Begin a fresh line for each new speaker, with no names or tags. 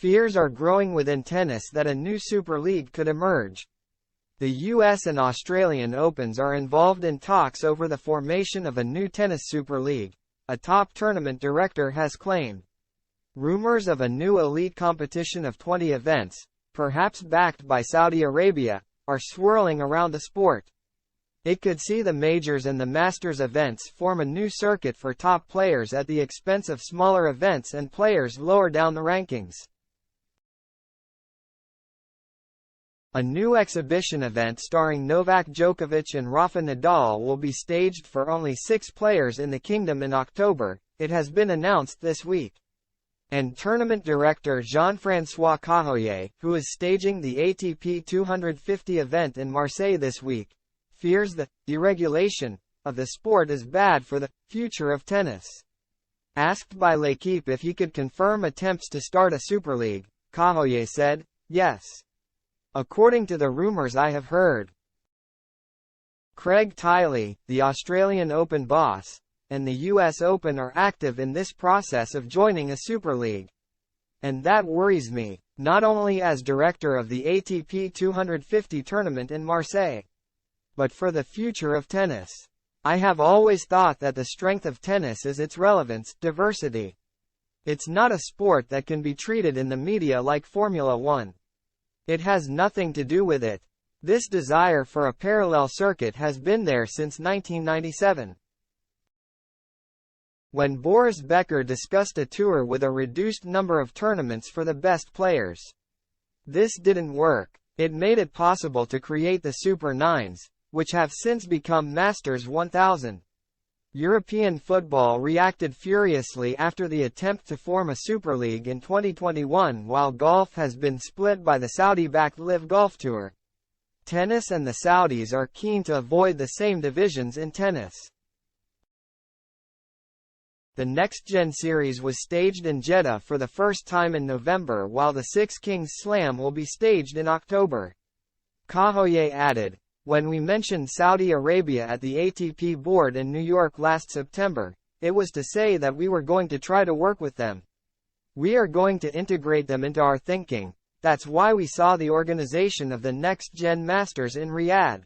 Fears are growing within tennis that a new Super League could emerge. The US and Australian Opens are involved in talks over the formation of a new tennis Super League, a top tournament director has claimed. Rumors of a new elite competition of 20 events, perhaps backed by Saudi Arabia, are swirling around the sport. It could see the majors and the Masters events form a new circuit for top players at the expense of smaller events and players lower down the rankings. A new exhibition event starring Novak Djokovic and Rafa Nadal will be staged for only 6 players in the Kingdom in October, it has been announced this week. And tournament director Jean-François Cahoyer, who is staging the ATP 250 event in Marseille this week, fears the deregulation of the sport is bad for the future of tennis. Asked by L'Équipe if he could confirm attempts to start a Super League, Cahoyer said, "Yes. According to the rumors I have heard." Craig Tiley, the Australian Open boss, and the US Open are active in this process of joining a Super League. And that worries me, not only as director of the ATP 250 tournament in Marseille, but for the future of tennis. I have always thought that the strength of tennis is its relevance, diversity. It's not a sport that can be treated in the media like Formula One. It has nothing to do with it. This desire for a parallel circuit has been there since 1997. When Boris Becker discussed a tour with a reduced number of tournaments for the best players. This didn't work. It made it possible to create the Super Nines, which have since become Masters 1000. European football reacted furiously after the attempt to form a Super League in 2021, while golf has been split by the Saudi-backed LIV Golf Tour. Tennis and the Saudis are keen to avoid the same divisions in tennis. The Next Gen Series was staged in Jeddah for the first time in November, while the Six Kings Slam will be staged in October. Cahoyer added, "When we mentioned Saudi Arabia at the ATP board in New York last September, it was to say that we were going to try to work with them. We are going to integrate them into our thinking. That's why we saw the organization of the Next Gen Masters in Riyadh."